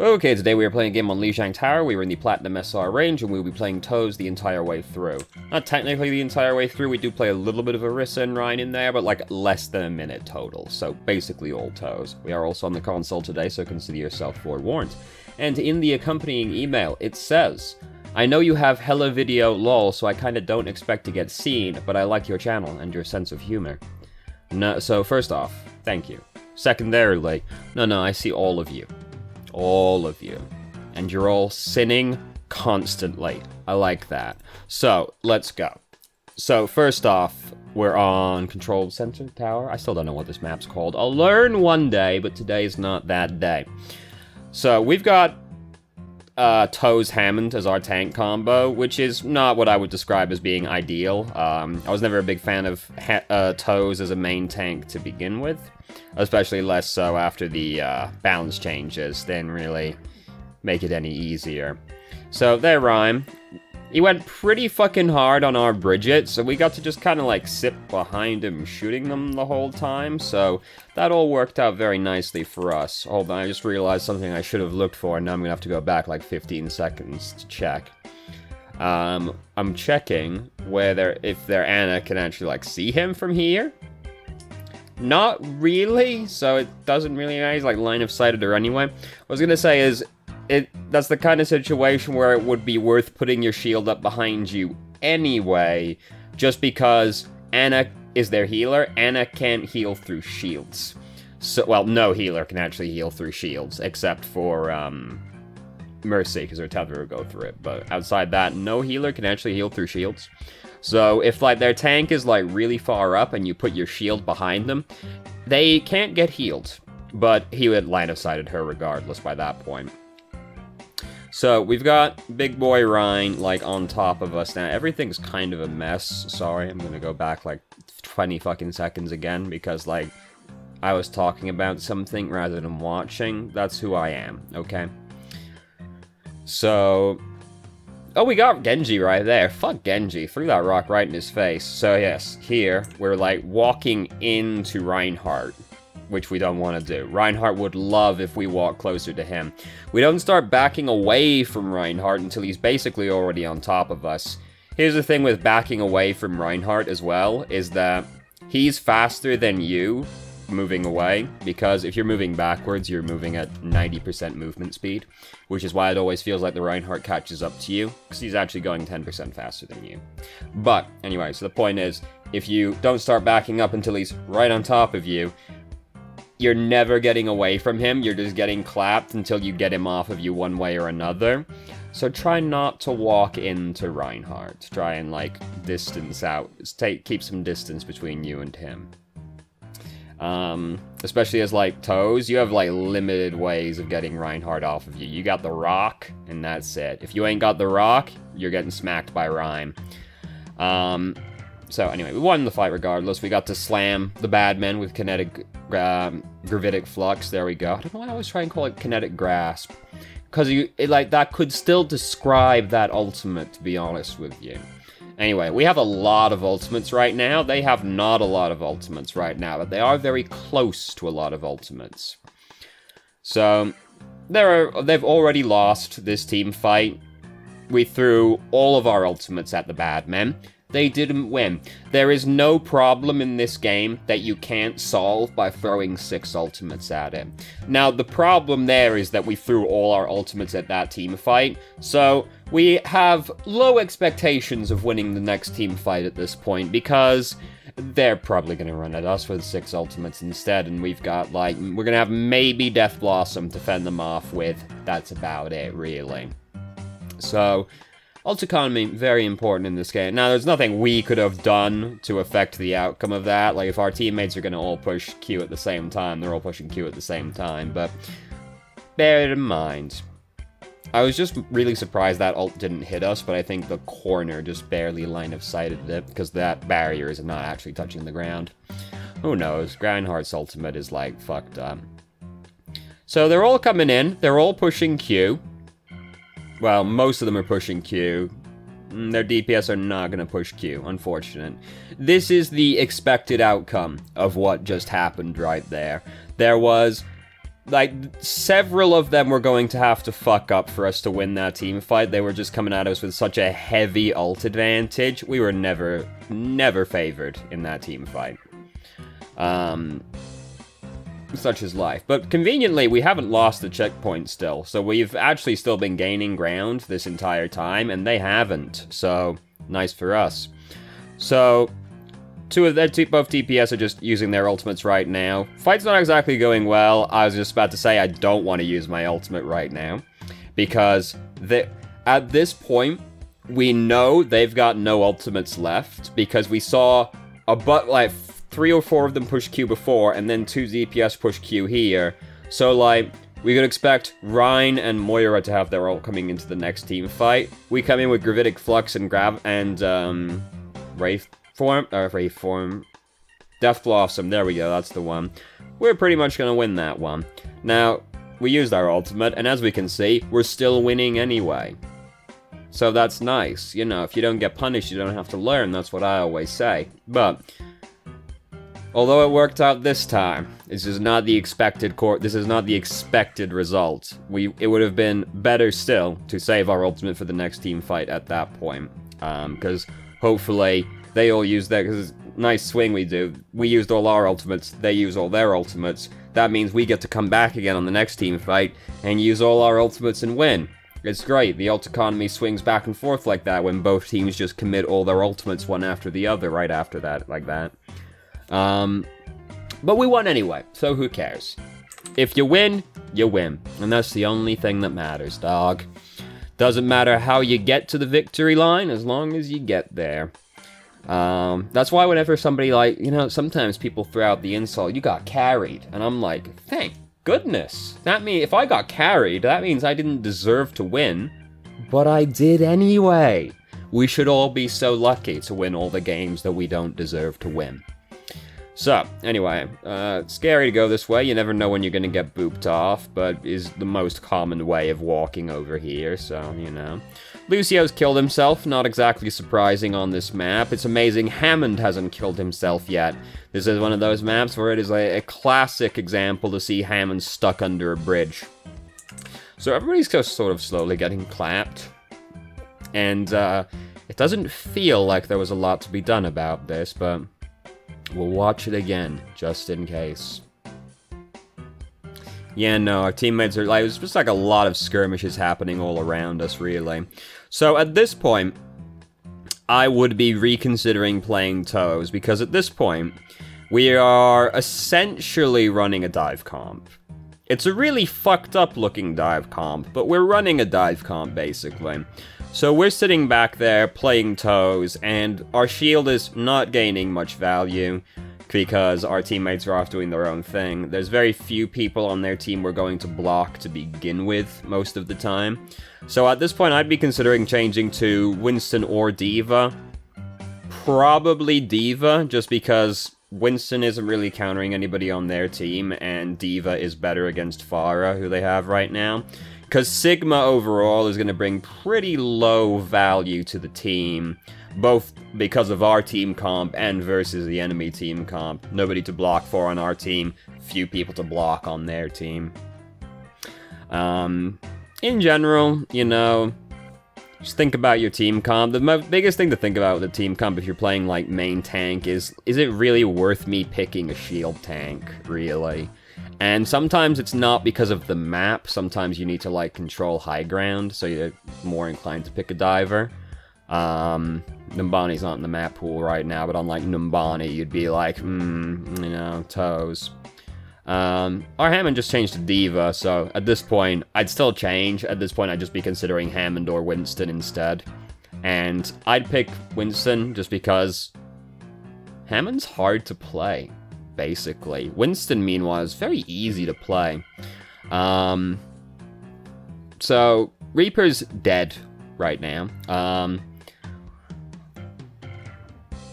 Okay, today we are playing a game on Lijiang Tower. We were in the Platinum SR range, and we will be playing Toes the entire way through. Not technically the entire way through, we do play a little bit of Orisa and Rhine in there, but like less than a minute total, so basically all Toes. We are also on the console today, so consider yourself forewarned. And in the accompanying email, it says, I know you have hella video lol, so I kinda don't expect to get seen, but I like your channel and your sense of humor. No, so first off, thank you. Secondarily, no, I see all of you. All of you. And you're all sinning constantly. I like that. So, let's go. So, first off, we're on Control Center Tower. I still don't know what this map's called. I'll learn one day, but today's not that day. So, we've got Toes Hammond as our tank combo, which is not what I would describe as being ideal. I was never a big fan of Toes as a main tank to begin with. Especially less so after the balance changes. Didn't really make it any easier. So there, Rhyme. He went pretty fucking hard on our Bridget, so we got to just kind of like sit behind him shooting them the whole time. So that all worked out very nicely for us. Hold on, I just realized something I should have looked for, and now I'm gonna have to go back like 15 seconds to check. I'm checking whether if their Anna can actually like see him from here. Not really, so it doesn't really matter. He's like line of sighted her anyway. What I was gonna say is, that's the kind of situation where it would be worth putting your shield up behind you anyway, just because Anna is their healer. Anna can't heal through shields. So, well, no healer can actually heal through shields, except for, Mercy, because her tether will go through it. But outside that, no healer can actually heal through shields. So if like their tank is like really far up and you put your shield behind them, they can't get healed. But he would line of sighted her regardless by that point. So we've got Big Boy Rhine like on top of us now. Everything's kind of a mess. Sorry, I'm gonna go back like 20 fucking seconds again because like I was talking about something rather than watching. That's who I am, okay? So oh, we got Genji right there. Fuck Genji. Threw that rock right in his face. So yes, here, we're like walking into Reinhardt, which we don't want to do. Reinhardt would love if we walk closer to him. We don't start backing away from Reinhardt until he's basically already on top of us. Here's the thing with backing away from Reinhardt as well, is that he's faster than you moving away, because if you're moving backwards, you're moving at 90% movement speed, which is why it always feels like the Reinhardt catches up to you, because he's actually going 10% faster than you. But, anyway, so the point is, if you don't start backing up until he's right on top of you, you're never getting away from him, you're just getting clapped until you get him off of you one way or another. So try not to walk into Reinhardt. Try and, like, distance out. Keep some distance between you and him. Especially as, like, Toes, you have, like, limited ways of getting Reinhardt off of you. You got the rock, and that's it. If you ain't got the rock, you're getting smacked by Rhyme. So, anyway, we won the fight regardless. We got to slam the bad men with kinetic, gravitic flux. There we go. I don't know why I always try and call it kinetic grasp. Because, like, that could still describe that ultimate, to be honest with you. Anyway, we have a lot of ultimates right now. They have not a lot of ultimates right now, but they are very close to a lot of ultimates. So, they've already lost this team fight. We threw all of our ultimates at the bad men. They didn't win. There is no problem in this game that you can't solve by throwing 6 ultimates at him. Now, the problem there is that we threw all our ultimates at that team fight, so we have low expectations of winning the next team fight at this point, because they're probably going to run at us with 6 ultimates instead, and we've got, like, we're going to have maybe Death Blossom to fend them off with. That's about it, really. So, ult economy, very important in this game. Now, there's nothing we could have done to affect the outcome of that. Like, if our teammates are going to all push Q at the same time, they're all pushing Q at the same time, but bear it in mind. I was just really surprised that ult didn't hit us, but I think the corner just barely line of sighted it, because that barrier is not actually touching the ground. Who knows? Reinhardt's ultimate is, like, fucked up. So they're all coming in, they're all pushing Q. Well, most of them are pushing Q. Their DPS are not going to push Q, unfortunate. This is the expected outcome of what just happened right there. There was like, several of them were going to have to fuck up for us to win that team fight. They were just coming at us with such a heavy ult advantage. We were never favored in that team fight. Such is life. But conveniently, we haven't lost the checkpoint still, so we've actually still been gaining ground this entire time, and they haven't. So, nice for us. So, both DPS are just using their ultimates right now. Fight's not exactly going well. I was just about to say I don't want to use my ultimate right now, because at this point, we know they've got no ultimates left, because we saw like 3 or 4 of them push Q before, and then 2 DPS push Q here. So, like, we could expect Rhine and Moira to have their ult coming into the next team fight. We come in with Gravitic Flux and Wraithform. Death Blossom, there we go, that's the one. We're pretty much gonna win that one. Now, we used our ultimate, and as we can see, we're still winning anyway. So that's nice. You know, if you don't get punished, you don't have to learn, that's what I always say. But although it worked out this time, this is not the expected result. It would have been better still to save our ultimate for the next team fight at that point. Because hopefully they all use their, because nice swing we do. We used all our ultimates, they use all their ultimates. That means we get to come back again on the next team fight and use all our ultimates and win. It's great, the ult economy swings back and forth like that when both teams just commit all their ultimates one after the other right after that, like that. But we won anyway, so who cares? If you win, you win. And that's the only thing that matters, dog. Doesn't matter how you get to the victory line, as long as you get there. That's why whenever somebody, like, you know, sometimes people throw out the insult, you got carried. And I'm like, thank goodness. That means, if I got carried, that means I didn't deserve to win. But I did anyway. We should all be so lucky to win all the games that we don't deserve to win. So, anyway, it's scary to go this way. You never know when you're gonna get booped off, but is the most common way of walking over here, so, you know. Lucio's killed himself, not exactly surprising on this map. It's amazing Hammond hasn't killed himself yet. This is one of those maps where it is a classic example to see Hammond stuck under a bridge. So everybody's just sort of slowly getting clapped. And, it doesn't feel like there was a lot to be done about this, but we'll watch it again, just in case. Yeah, no, our teammates are, like, it was just like a lot of skirmishes happening all around us, really. So at this point, I would be reconsidering playing Toes, because at this point, we are essentially running a dive comp. It's a really fucked up looking dive comp, but we're running a dive comp, basically. So we're sitting back there playing Toes, and our shield is not gaining much value because our teammates are off doing their own thing. There's very few people on their team we're going to block to begin with most of the time. So at this point, I'd be considering changing to Winston or D.Va. Probably D.Va, just because Winston isn't really countering anybody on their team, and D.Va is better against Pharah, who they have right now. Because Sigma overall is going to bring pretty low value to the team, both because of our team comp and versus the enemy team comp. Nobody to block for on our team, few people to block on their team. In general, you know, just think about your team comp. The biggest thing to think about with the team comp if you're playing, like, main tank is it really worth me picking a shield tank, really? And sometimes it's not because of the map. Sometimes you need to, like, control high ground, so you're more inclined to pick a diver. Numbani's not in the map pool right now, but unlike Numbani, you'd be like, you know, Toes. Our Hammond just changed to D.Va, so at this point, I'd still change. At this point, I'd just be considering Hammond or Winston instead. And I'd pick Winston just because Hammond's hard to play, basically. Winston, meanwhile, is very easy to play. So, Reaper's dead right now.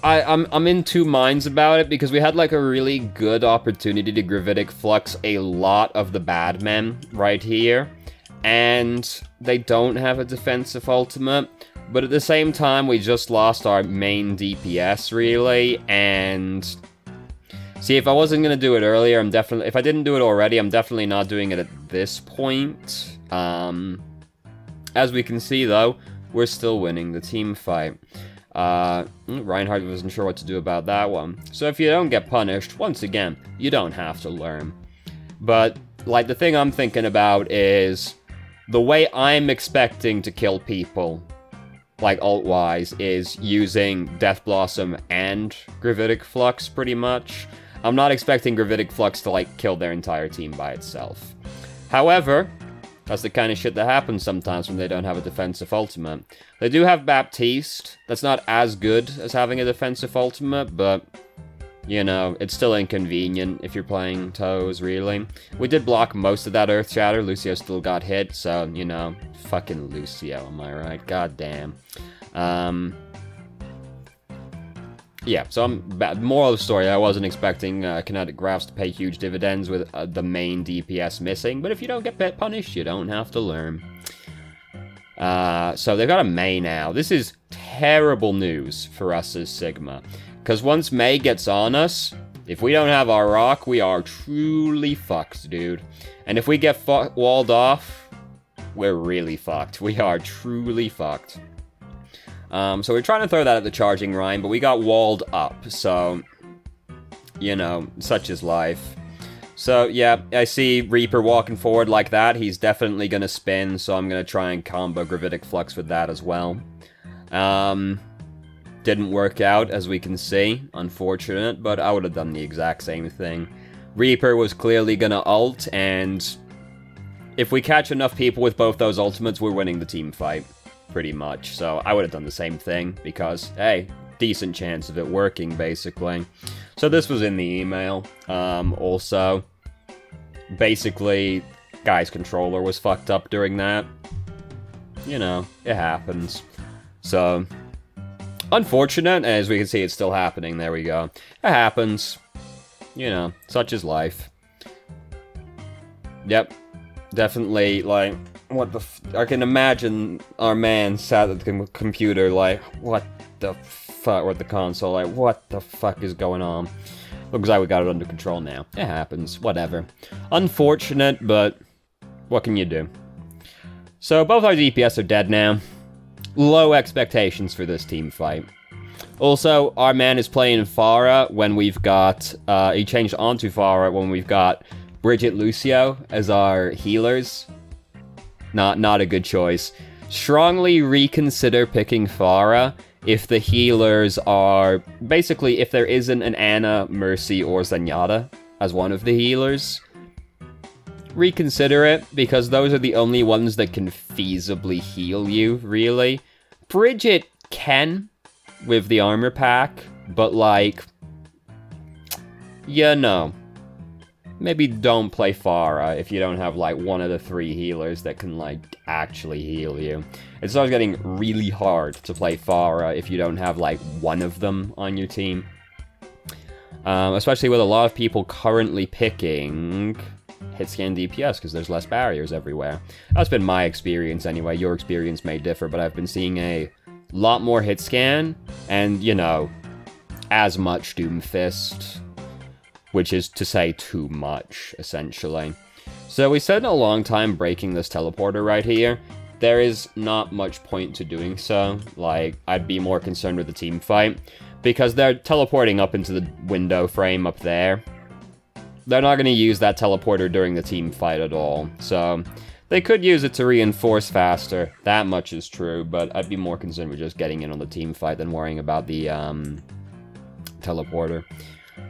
I'm in two minds about it, because we had, like, a really good opportunity to Gravitic Flux a lot of the bad men right here, and they don't have a defensive ultimate, but at the same time, we just lost our main DPS, really, and See, if I wasn't gonna do it earlier, if I didn't do it already, I'm definitely not doing it at this point. As we can see, though, we're still winning the team fight. Reinhardt wasn't sure what to do about that one. So if you don't get punished, once again, you don't have to learn. But, like, the thing I'm thinking about is the way I'm expecting to kill people, like, ult-wise, is using Death Blossom and Gravitic Flux, pretty much. I'm not expecting Gravitic Flux to, like, kill their entire team by itself. However, that's the kind of shit that happens sometimes when they don't have a defensive ultimate. They do have Baptiste. That's not as good as having a defensive ultimate, but, you know, it's still inconvenient if you're playing Toes, really. We did block most of that Earth Shatter. Lucio still got hit, so, you know, fucking Lucio, am I right? God damn. Yeah, so moral of the story, I wasn't expecting Kinetic Graphs to pay huge dividends with the main DPS missing, but if you don't get punished, you don't have to learn. So they've got a Mei now. This is terrible news for us as Sigma, because once Mei gets on us, if we don't have our rock, we are truly fucked, dude. And if we get walled off, we're really fucked. We are truly fucked. So we're trying to throw that at the charging Rhine, but we got walled up, so, you know, such is life. So, yeah, I see Reaper walking forward like that. He's definitely going to spin, so I'm going to try and combo Gravitic Flux with that as well. Didn't work out, as we can see. Unfortunate, but I would have done the exact same thing. Reaper was clearly going to ult, and if we catch enough people with both those ultimates, we're winning the team fight. Pretty much, so I would have done the same thing, because, hey, decent chance of it working, basically. So this was in the email. Also, basically, guy's controller was fucked up during that. You know, it happens. So, unfortunate, as we can see, it's still happening. There we go. It happens. You know, such is life. Yep. Definitely, like, what the I can imagine our man sat at the computer like, what the fuck, or at the console, like, what the fuck is going on? Looks like we got it under control now. It happens, whatever. Unfortunate, but what can you do? So, both our DPS are dead now. Low expectations for this team fight. Also, our man is playing Pharah when we've got, he changed onto Pharah when we've got Bridget Lucio as our healers. Not a good choice. Strongly reconsider picking Pharah if the healers are... Basically, if there isn't an Ana, Mercy, or Zenyatta as one of the healers. Reconsider it, because those are the only ones that can feasibly heal you, really. Bridget can, with the armor pack, but, like... You know. Maybe don't play Pharah if you don't have, like, one of the 3 healers that can, like, actually heal you. It starts getting really hard to play Pharah if you don't have, like, one of them on your team. Especially with a lot of people currently picking hitscan DPS, because there's less barriers everywhere. That's been my experience anyway. Your experience may differ, but I've been seeing a lot more hitscan, and, you know, as much Doomfist, which is to say too much, essentially. So we spent a long time breaking this teleporter right here. There is not much point to doing so. Like, I'd be more concerned with the team fight, because they're teleporting up into the window frame up there. They're not going to use that teleporter during the team fight at all, so they could use it to reinforce faster. That much is true, but I'd be more concerned with just getting in on the team fight than worrying about the teleporter.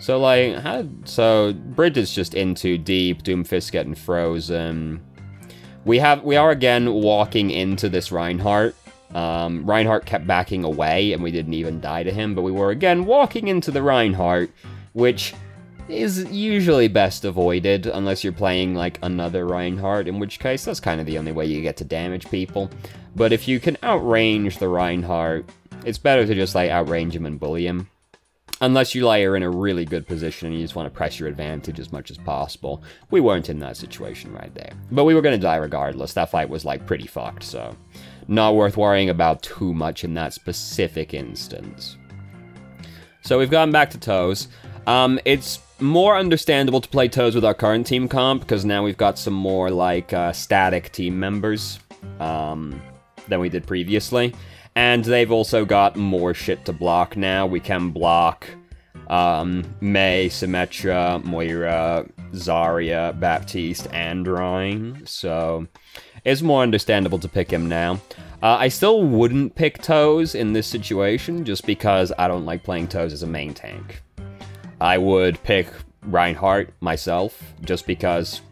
So, like, so Bridge is just in too deep, Doomfist getting frozen. We are again walking into this Reinhardt. Reinhardt kept backing away, and we didn't even die to him, but we were again walking into the Reinhardt, which is usually best avoided, unless you're playing, like, another Reinhardt, in which case, that's kind of the only way you get to damage people. But if you can outrange the Reinhardt, it's better to just, like, outrange him and bully him. Unless you are in a really good position and you just want to press your advantage as much as possible. We weren't in that situation right there. But we were going to die regardless. That fight was, like, pretty fucked, so not worth worrying about too much in that specific instance. So we've gone back to Toes. It's more understandable to play Toes with our current team comp, because now we've got some more, like, static team members, than we did previously. And they've also got more shit to block now. We can block, Mei, Symmetra, Moira, Zarya, Baptiste, and Ryan, so it's more understandable to pick him now. I still wouldn't pick Toes in this situation, just because I don't like playing Toes as a main tank. I would pick Reinhardt myself, just because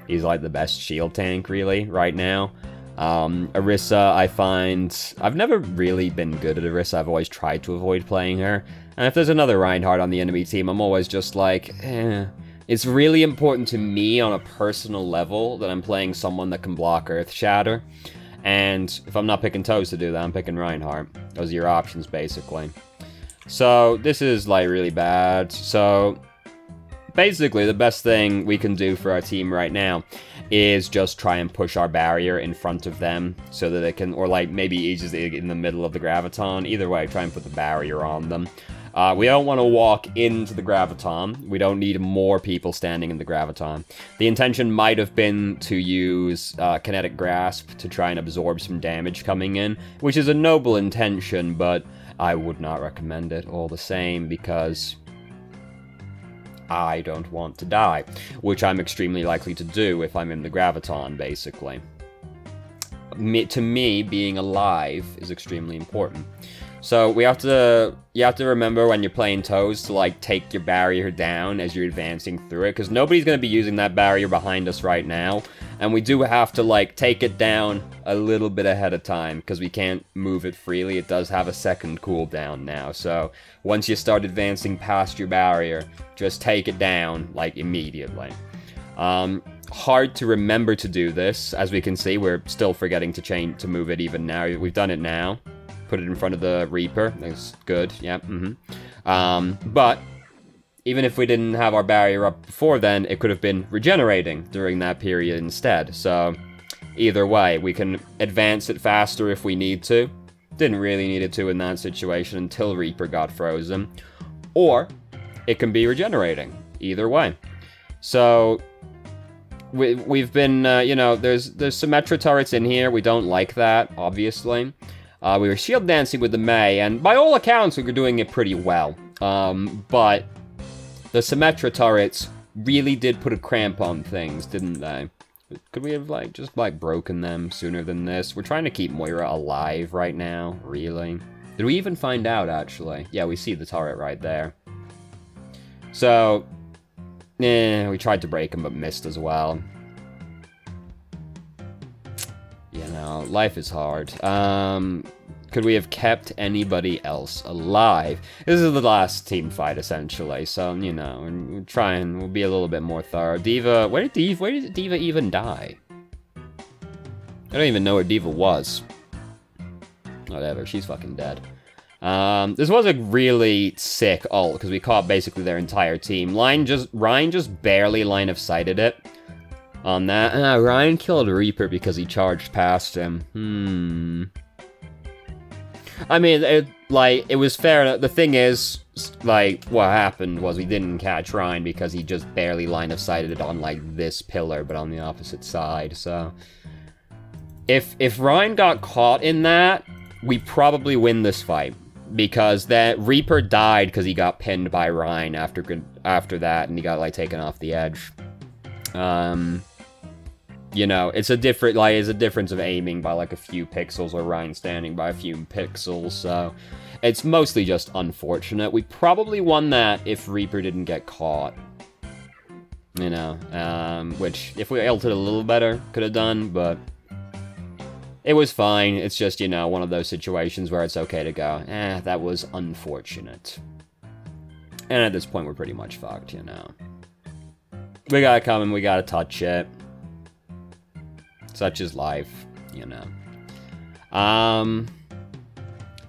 he's like the best shield tank, really, right now. Orisa, I find... I've never really been good at Orisa, I've always tried to avoid playing her. And if there's another Reinhardt on the enemy team, I'm always just like, eh. It's really important to me on a personal level that I'm playing someone that can block Earth Shatter. And if I'm not picking Toes to do that, I'm picking Reinhardt. Those are your options, basically. So, this is, like, really bad. So, basically, the best thing we can do for our team right now is just try and push our barrier in front of them so that they can, or, like, maybe Aegis in the middle of the Graviton. Either way, try and put the barrier on them. We don't want to walk into the Graviton. We don't need more people standing in the Graviton. The intention might have been to use Kinetic Grasp to try and absorb some damage coming in, which is a noble intention, but I would not recommend it all the same, because I don't want to die, which I'm extremely likely to do if I'm in the Graviton, basically. To me, being alive is extremely important. So you have to remember when you're playing Toes to, like, take your barrier down as you're advancing through it, because nobody's going to be using that barrier behind us right now, and we do have to, like, take it down a little bit ahead of time, because we can't move it freely. It does have a second cooldown now, so once you start advancing past your barrier, just take it down, like, immediately. Hard to remember to do this. As we can see, we're still forgetting to move it even now. We've done it now. Put it in front of the Reaper. That's good. Yeah. But even if we didn't have our barrier up before then, it could have been regenerating during that period instead. So either way, we can advance it faster if we need to. Didn't really need it to in that situation until Reaper got frozen. Or it can be regenerating. Either way. So we've been, you know, there's Symmetra turrets in here. We don't like that, obviously. We were shield dancing with the Mei, and by all accounts, we were doing it pretty well. But the Symmetra turrets really did put a cramp on things, didn't they? Could we have, like, just, like, broken them sooner than this? We're trying to keep Moira alive right now, really. Did we even find out, actually? Yeah, we see the turret right there. So, we tried to break him, but missed as well. You know, life is hard. Could we have kept anybody else alive? This is the last team fight, essentially, so, you know, we'll be a little bit more thorough. D.Va, where did D.Va even die? I don't even know where D.Va was. Whatever, she's fucking dead. This was a really sick ult, because we caught basically their entire team. Ryan just barely line of sighted it. On that. Ryan killed Reaper because he charged past him. I mean, it was fair. The thing is, like, what happened was we didn't catch Ryan because he just barely line of sighted it on, like, this pillar, but on the opposite side, so... If Ryan got caught in that, we probably win this fight. Because that Reaper died because he got pinned by Ryan after that, and he got, like, taken off the edge. You know, it's a difference of aiming by, like, a few pixels, or Ryan standing by a few pixels, so it's mostly just unfortunate. We probably won that if Reaper didn't get caught. You know, which, if we ulted a little better, could have done, but it was fine. It's just, you know, one of those situations where it's okay to go, that was unfortunate. And at this point, we're pretty much fucked, you know. We gotta come and we gotta touch it. Such is life, you know.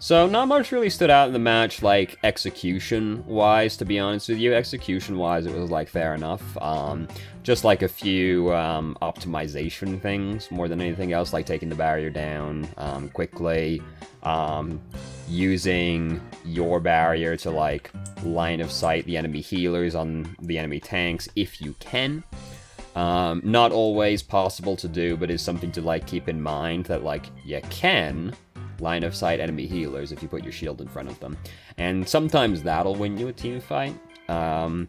So not much really stood out in the match, like, execution-wise, to be honest with you. Execution-wise, it was, like, fair enough. Just, like, a few optimization things, more than anything else, like taking the barrier down quickly, using your barrier to, like, line of sight the enemy healers on the enemy tanks, if you can. Not always possible to do, but is something to, like, keep in mind that, like, you can line of sight enemy healers if you put your shield in front of them. And sometimes that'll win you a team fight. I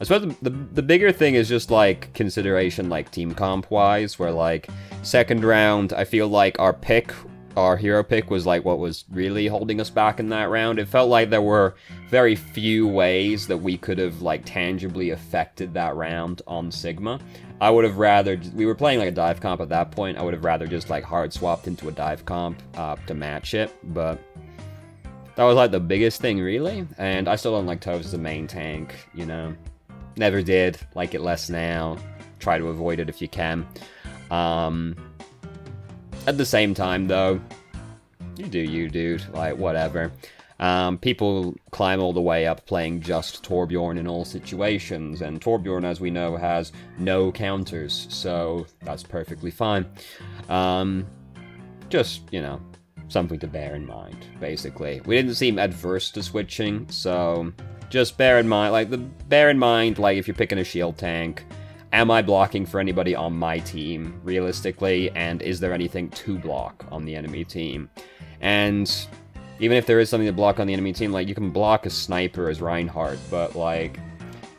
suppose the bigger thing is just, like, consideration, like, team comp-wise, where, like, second round, I feel like our hero pick was, like, what was really holding us back in that round. It felt like there were very few ways that we could have, like, tangibly affected that round on Sigma. I would have rather... We were playing, like, a dive comp at that point. I would have rather just, like, hard swapped into a dive comp to match it, but that was, like, the biggest thing, really. And I still don't like Toves as a main tank, you know. Never did. Like it less now. Try to avoid it if you can. At the same time, though, you do you, dude. Like, whatever. People climb all the way up playing just Torbjorn in all situations, and Torbjorn, as we know, has no counters, so that's perfectly fine. Just, you know, something to bear in mind, basically. We didn't seem adverse to switching, so just bear in mind, like, if you're picking a shield tank, am I blocking for anybody on my team, realistically, and is there anything to block on the enemy team? And even if there is something to block on the enemy team, like, you can block a sniper as Reinhardt, but, like,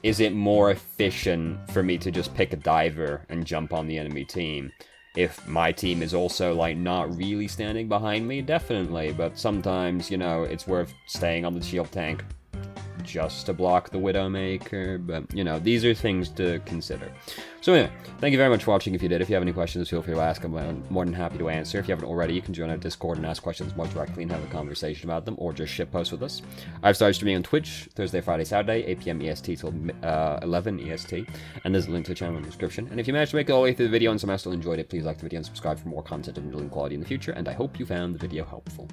is it more efficient for me to just pick a diver and jump on the enemy team? If my team is also, like, not really standing behind me, definitely, but sometimes, you know, it's worth staying on the shield tank just to block the Widowmaker, but, you know, these are things to consider. So anyway, thank you very much for watching. If you did, if you have any questions, feel free to ask. I'm more than happy to answer. If you haven't already, you can join our Discord and ask questions more directly and have a conversation about them, or just shitpost with us. I've started streaming on Twitch, Thursday, Friday, Saturday, 8 PM EST till 11 EST, and there's a link to the channel in the description. And if you managed to make it all the way through the video and somehow still enjoyed it, please like the video and subscribe for more content of middling quality in the future, and I hope you found the video helpful.